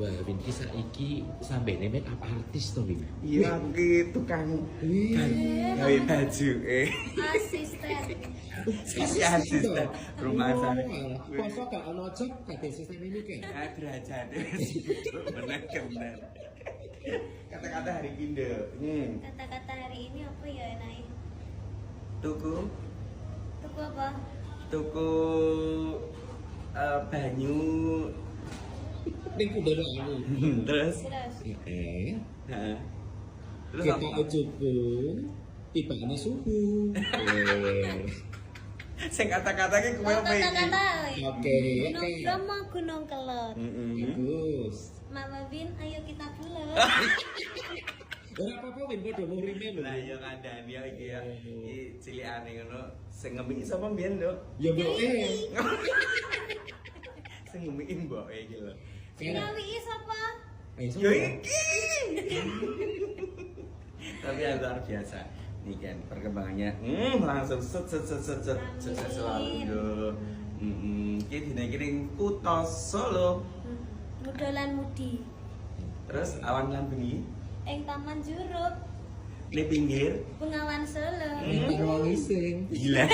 Wah, Win ki saiki sambene make up artis to, Win. Iya, ki tukang gawe baju Asisten. asisten rumah sana. Poso gak ono job kate sistem ini ke. Derajat bener bener. Kata-kata hari Kindo. Kata-kata hari ini apa ya, Nai? Tuku apa? Tuku banyu. Ning kudu aku. Terus Terus. heeh. Terus Kita apa? ujubung tibane suhu. Sing kata-kata ki kowe Oh, apa iki? kata-kata. Oke. Gunung Bromo, Gunung Kelot. Bagus. Mama Bin, ayo kita pulang. Ora apa-apa Win padha murine lho. Lah ya kandhani iki ya. Iki cilikane ngono sing ngemiki sapa mbiyen lho? Ya mboke. Sing ngemiki mboke iki lho. Ngawi sapa? Yo iki. Tapi yang luar biasa. Nih kan perkembangannya langsung sukses selalu yo. Iki dina iki ning Kutha Solo. Mudolan Mudi. Terus awan lan bengi Ing Taman Jurup, ning pinggir Bengawan Solo. Nek wong ising. gila.